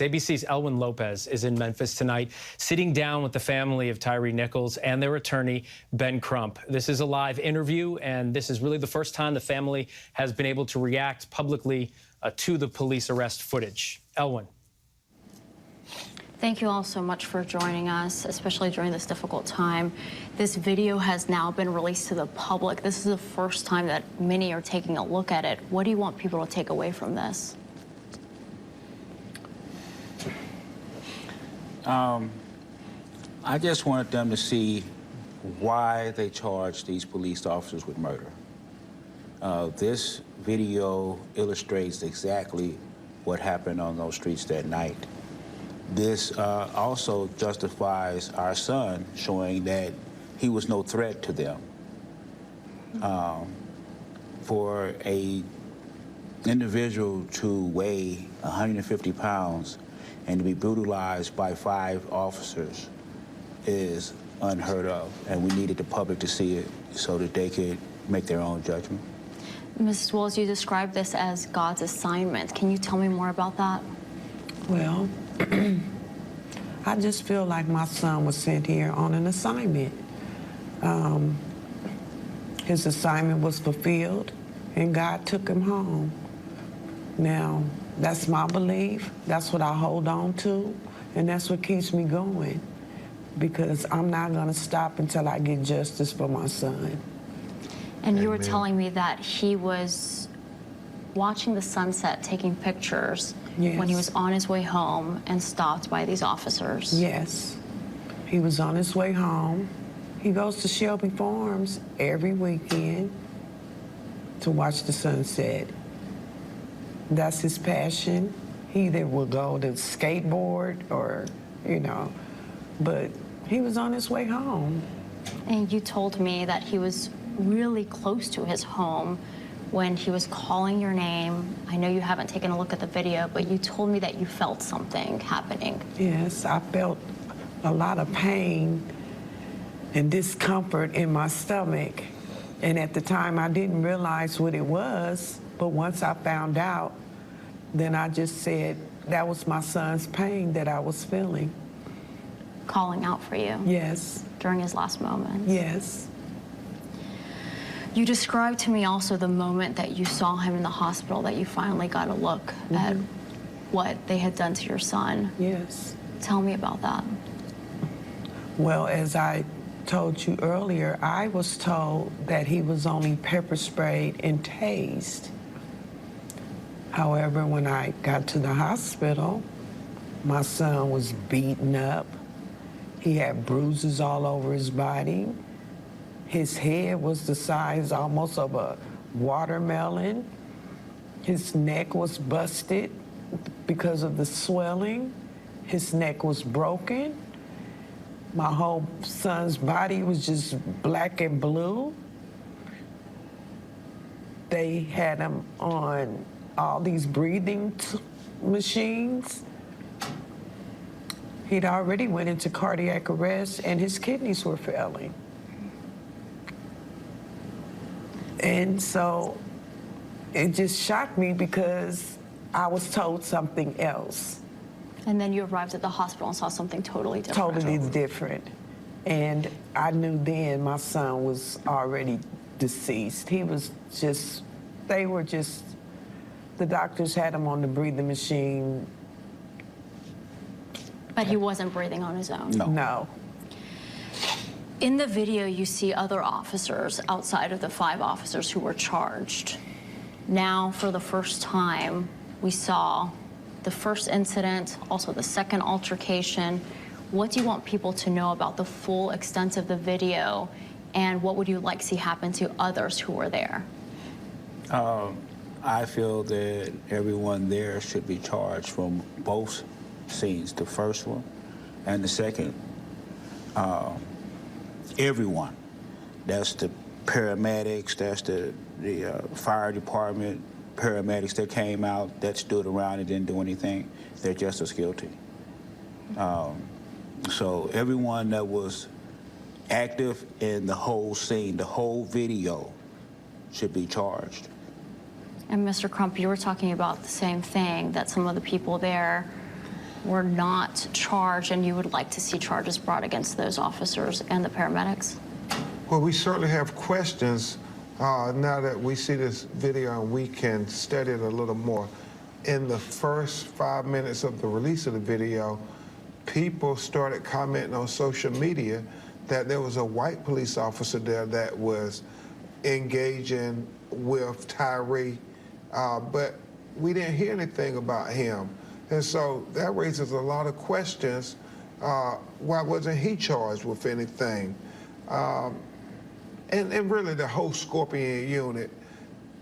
ABC's Elwyn Lopez is in Memphis tonight, sitting down with the family of Tyre Nichols and their attorney, Ben Crump. This is a live interview, and this is really the first time the family has been able to react publicly to the police arrest footage. Elwyn. Thank you all so much for joining us, especially during this difficult time. This video has now been released to the public. This is the first time that many are taking a look at it. What do you want people to take away from this? I just wanted them to see why they charged these police officers with murder. This video illustrates exactly what happened on those streets that night. This also justifies our son, showing that he was no threat to them. For a individual to weigh 150 pounds and to be brutalized by 5 officers is unheard of, and we needed the public to see it so that they could make their own judgment. Mrs. Wells, you described this as God's assignment. Can you tell me more about that? Well, I just feel like my son was sent here on an assignment. His assignment was fulfilled, and God took him home. Now, that's my belief. That's what I hold on to, and that's what keeps me going, because I'm not going to stop until I get justice for my son. And you were telling me that he was watching the sunset, taking pictures, yes, when he was on his way home and stopped by these officers. Yes. He was on his way home. He goes to Shelby Farms every weekend to watch the sunset. That's his passion. He either will go to skateboard or, you know, but he was on his way home. And you told me that he was really close to his home when he was calling your name. I know you haven't taken a look at the video, but you told me that you felt something happening. Yes, I felt a lot of pain and discomfort in my stomach. And at the time, I didn't realize what it was, but once I found out, then I just said that was my son's pain that I was feeling. Calling out for you? Yes. During his last moments? Yes. You described to me also the moment that you saw him in the hospital, that you finally got a look at what they had done to your son. Yes. Tell me about that. Well, as I told you earlier, I was told that he was only pepper sprayed and tased. However, when I got to the hospital, my son was beaten up. He had bruises all over his body. His head was the size almost of a watermelon. His neck was busted because of the swelling. His neck was broken. My whole son's body was just black and blue. They had him on all these breathing machines. He'd already went into cardiac arrest, and his kidneys were failing. And so it just shocked me because I was told something else. And then you arrived at the hospital and saw something totally different. Totally different. And I knew then my son was already deceased. He was just, the doctors had him on the breathing machine. But he wasn't breathing on his own? No. In the video, you see other officers outside of the 5 officers who were charged. Now, for the first time, we saw the first incident, also the second altercation. What do you want people to know about the full extent of the video, and what would you like to see happen to others who were there? I feel that everyone there should be charged from both scenes, the first one and the second. Everyone. That's the paramedics, that's the fire department, paramedics that came out, that stood around and didn't do anything. They're just as guilty. So everyone that was active in the whole scene, the whole video, should be charged. And Mr. Crump, you were talking about the same thing, that some of the people there were not charged, and you would like to see charges brought against those officers and the paramedics? Well, we certainly have questions now that we see this video and we can study it a little more. In the first 5 minutes of the release of the video, people started commenting on social media that there was a white police officer there that was engaging with Tyre, but we didn't hear anything about him. And so that raises a lot of questions. Why wasn't he charged with anything? And really the whole Scorpion unit,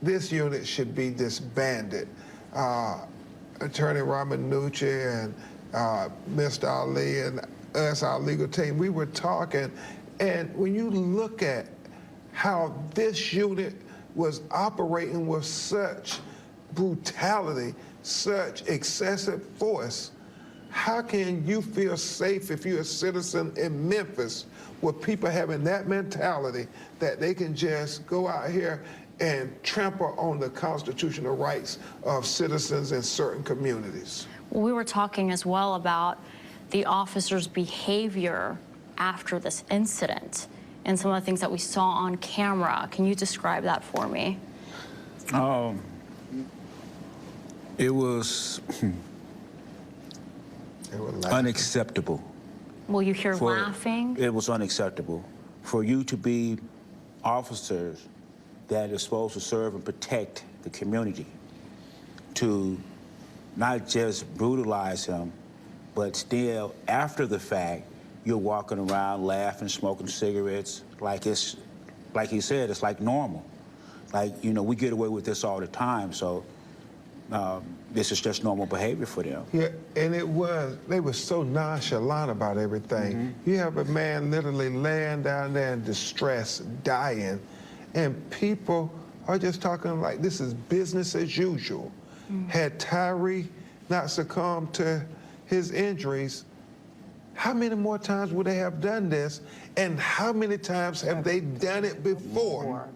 this unit should be disbanded. Attorney Ramanucci and Mr. Ali and us, our legal team, we were talking, and when you look at how this unit was operating with such brutality, such excessive force, how can you feel safe if you're a citizen in Memphis with people having that mentality that they can just go out here and trample on the constitutional rights of citizens in certain communities? We were talking as well about the officers' behavior after this incident and some of the things that we saw on camera. Can you describe that for me? It was unacceptable. Will you hear laughing? It was unacceptable. For you to be officers that are supposed to serve and protect the community, to not just brutalize him, but still, after the fact, you're walking around laughing, smoking cigarettes, like it's, like he said, it's like normal. Like, you know, we get away with this all the time, so this is just normal behavior for them. Yeah, and they were so nonchalant about everything. You have a man literally laying down there in distress, dying, and people are just talking like this is business as usual. Had Tyre not succumbed to his injuries, how many more times would they have done this? And how many times have they done it before?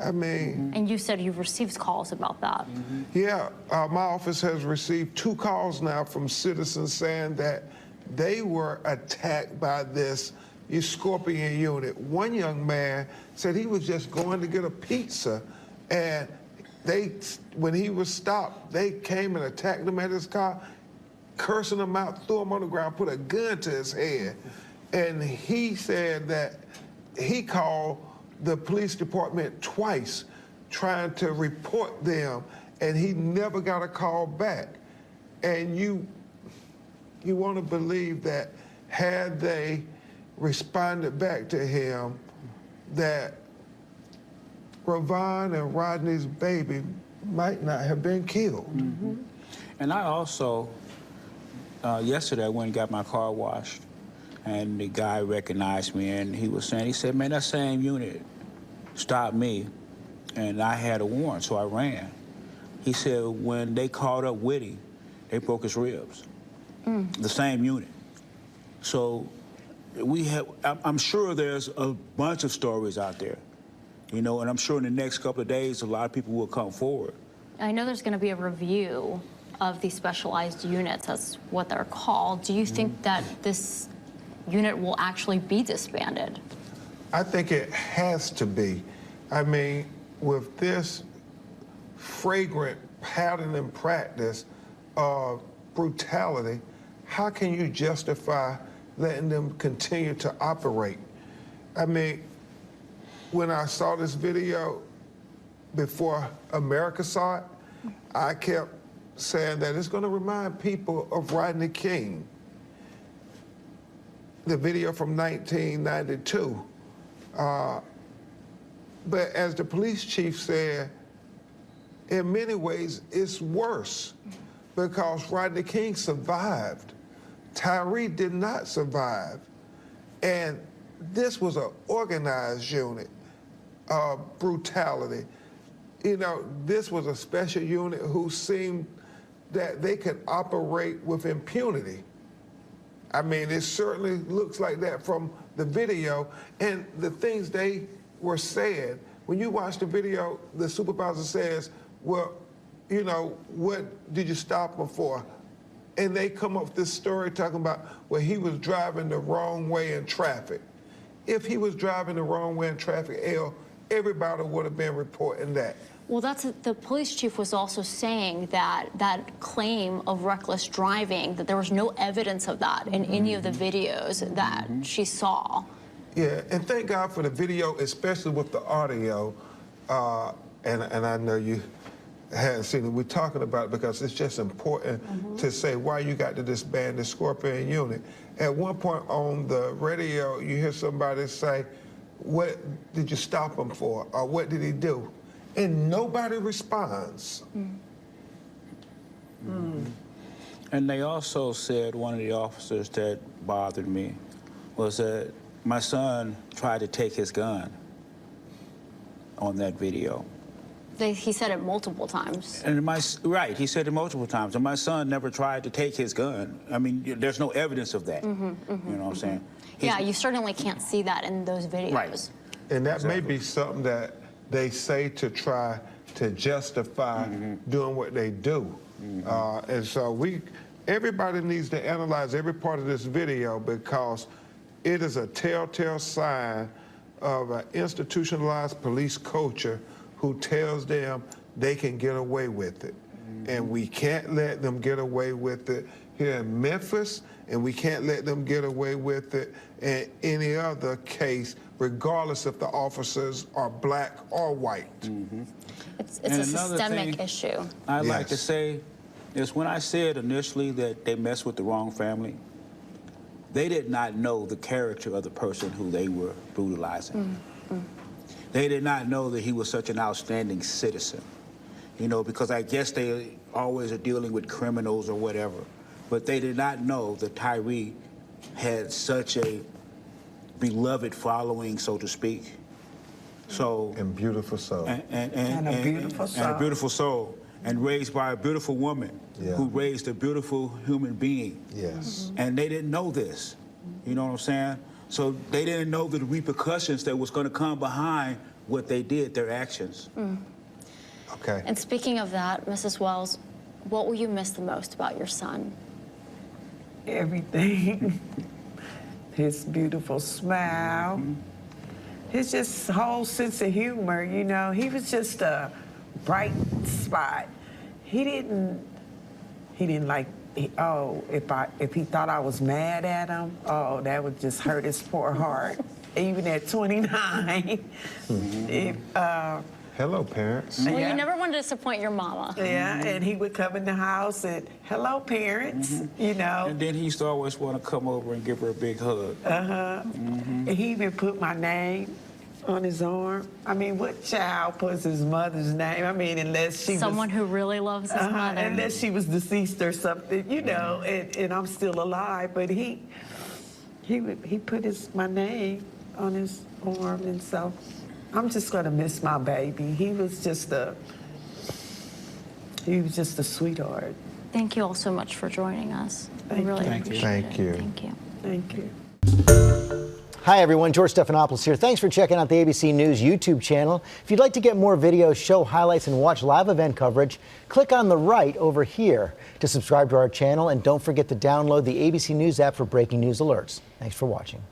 I mean... And you said you've received calls about that. Yeah, my office has received 2 calls now from citizens saying that they were attacked by this Scorpion unit. One young man said he was just going to get a pizza, and when he was stopped, they came and attacked him at his car, cursing him out, threw him on the ground, put a gun to his head. And he said that he called the police department twice trying to report them, and he never got a call back. And you want to believe that had they responded back to him, that Ravon and Rodney's baby might not have been killed. And I also, yesterday I went and got my car washed, and the guy recognized me, and he said, man, that same unit stopped me, and I had a warrant, so I ran. He said when they caught up with him, they broke his ribs. The same unit. So I'm sure there's a bunch of stories out there, you know, and I'm sure in the next couple of days, a lot of people will come forward. I know there's going to be a review of these specialized units, that's what they're called. Do you think that this unit will actually be disbanded? I think it has to be. I mean, with this fragrant pattern and practice of brutality, how can you justify letting them continue to operate? I mean, when I saw this video before America saw it, I kept saying that it's going to remind people of Rodney King, the video from 1992. But as the police chief said, in many ways, it's worse because Rodney King survived. Tyre did not survive. And this was an organized unit of brutality. You know, this was a special unit who seemed that they could operate with impunity. I mean, it certainly looks like that from the video and the things they were saying. When you watch the video, the supervisor says, well, you know, what did you stop them for? and they come up with this story talking about, well, he was driving the wrong way in traffic. If he was driving the wrong way in traffic, everybody would have been reporting that. Well, the police chief was also saying that that claim of reckless driving, that there was no evidence of that in any of the videos that she saw. Yeah, and thank God for the video, especially with the audio. And I know you hadn't seen it. We're talking about it because it's just important to say why you got to disband the Scorpion unit. At one point on the radio, you hear somebody say, "What did you stop him for?" Or "What did he do?" And nobody responds. And they also said, one of the officers that bothered me was that my son tried to take his gun on that video. He said it multiple times. And right, he said it multiple times. And my son never tried to take his gun. I mean, there's no evidence of that. You know what I'm saying? Yeah, you certainly can't see that in those videos. Right. And that may be something that they say to try to justify doing what they do. And so everybody needs to analyze every part of this video, because it is a telltale sign of an institutionalized police culture who tells them they can get away with it. And we can't let them get away with it here in Memphis, and we can't let them get away with it in any other case, regardless if the officers are black or white. It's a systemic issue. I'd like to say is, when I said initially that they messed with the wrong family, they did not know the character of the person who they were brutalizing. They did not know that he was such an outstanding citizen, you know, because I guess they always are dealing with criminals or whatever. But they did not know that Tyre had such a beloved following, so to speak. So, And beautiful soul. And a beautiful soul. And a beautiful soul. And raised by a beautiful woman who raised a beautiful human being. Yes. And they didn't know this. You know what I'm saying? So they didn't know the repercussions that was going to come behind what they did, their actions. Okay. And speaking of that, Mrs. Wells, what will you miss the most about your son? Everything. His beautiful smile. His just whole sense of humor, you know. He was just a bright spot. He didn't like, if he thought I was mad at him, oh, that would just hurt his poor heart. Even at 29. Hello, parents. Well, you never wanted to disappoint your mama. Yeah, and he would come in the house and, hello, parents, you know. And then he used to always want to come over and give her a big hug. And he even put my name on his arm. I mean, what child puts his mother's name? I mean, unless she Someone who really loves his mother. Unless she was deceased or something, you know, and I'm still alive. But he put my name on his arm, and so I'm just gonna miss my baby. He was just a sweetheart. Thank you all so much for joining us. We really appreciate it. Thank you. Thank you. Thank you. Hi, everyone. George Stephanopoulos here. Thanks for checking out the ABC News YouTube channel. If you'd like to get more videos, show highlights, and watch live event coverage, click on the right over here to subscribe to our channel. And don't forget to download the ABC News app for breaking news alerts. Thanks for watching.